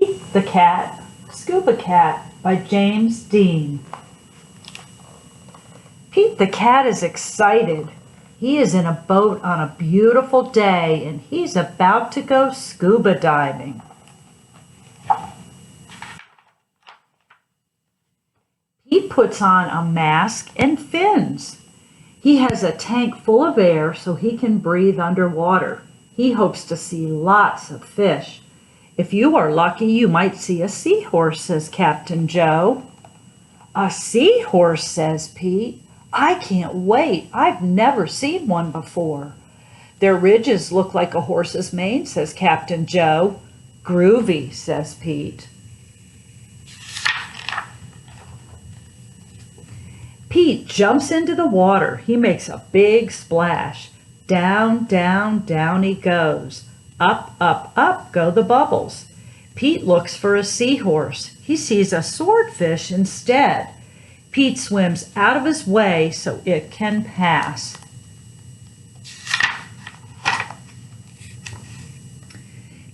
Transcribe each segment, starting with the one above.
Pete the Cat, Scuba Cat by James Dean. Pete the Cat is excited. He is in a boat on a beautiful day and he's about to go scuba diving. Pete puts on a mask and fins. He has a tank full of air so he can breathe underwater. He hopes to see lots of fish. If you are lucky, you might see a seahorse, says Captain Joe. A seahorse, says Pete. I can't wait. I've never seen one before. Their ridges look like a horse's mane, says Captain Joe. Groovy, says Pete. Pete jumps into the water. He makes a big splash. Down, down, down he goes. Up, up, up go the bubbles. Pete looks for a seahorse. He sees a swordfish instead. Pete swims out of his way so it can pass.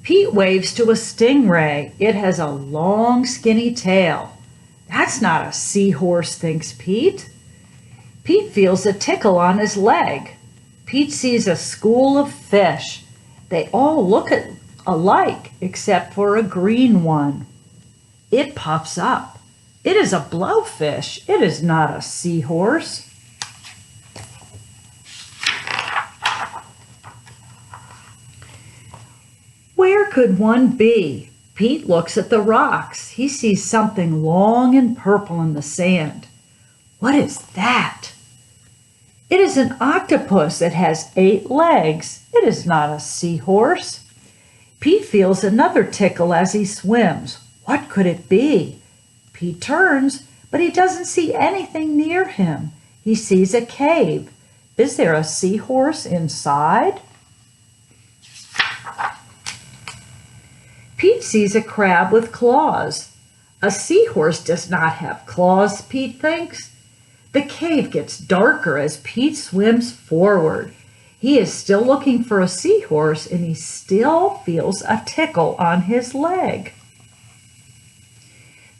Pete waves to a stingray. It has a long, skinny tail. That's not a seahorse, thinks Pete. Pete feels a tickle on his leg. Pete sees a school of fish. They all look alike except for a green one. It pops up. It is a blowfish. It is not a seahorse. Where could one be? Pete looks at the rocks. He sees something long and purple in the sand. What is that? It is an octopus. It has 8 legs. It is not a seahorse. Pete feels another tickle as he swims. What could it be? Pete turns, but he doesn't see anything near him. He sees a cave. Is there a seahorse inside? Pete sees a crab with claws. A seahorse does not have claws, Pete thinks. The cave gets darker as Pete swims forward. He is still looking for a seahorse and he still feels a tickle on his leg.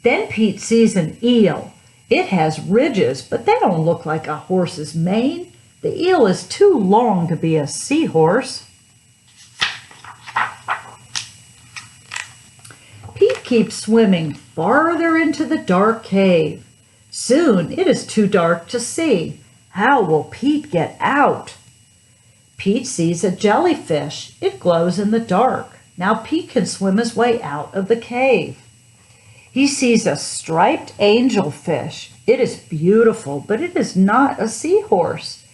Then Pete sees an eel. It has ridges, but they don't look like a horse's mane. The eel is too long to be a seahorse. Pete keeps swimming farther into the dark cave. Soon it is too dark to see. How will Pete get out? Pete sees a jellyfish. It glows in the dark. Now Pete can swim his way out of the cave. He sees a striped angelfish. It is beautiful, but it is not a seahorse.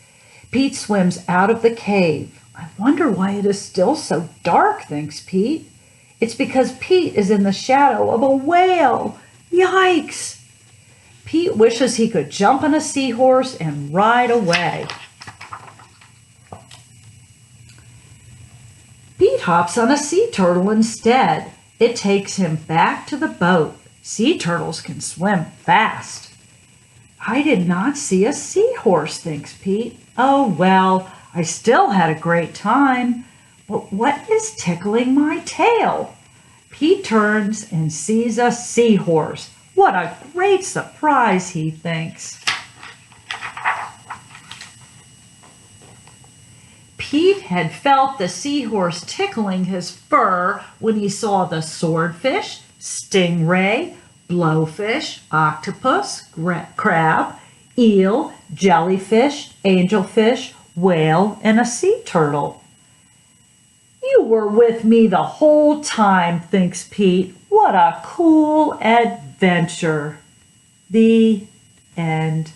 Pete swims out of the cave. I wonder why it is still so dark, thinks Pete. It's because Pete is in the shadow of a whale. Yikes! Pete wishes he could jump on a seahorse and ride away. Pete hops on a sea turtle instead. It takes him back to the boat. Sea turtles can swim fast. I did not see a seahorse, thinks Pete. Oh well, I still had a great time. But what is tickling my tail? Pete turns and sees a seahorse. What a great surprise, he thinks. Pete had felt the seahorse tickling his fur when he saw the swordfish, stingray, blowfish, octopus, crab, eel, jellyfish, angelfish, whale, and a sea turtle. You were with me the whole time, thinks Pete. What a cool adventure. The end.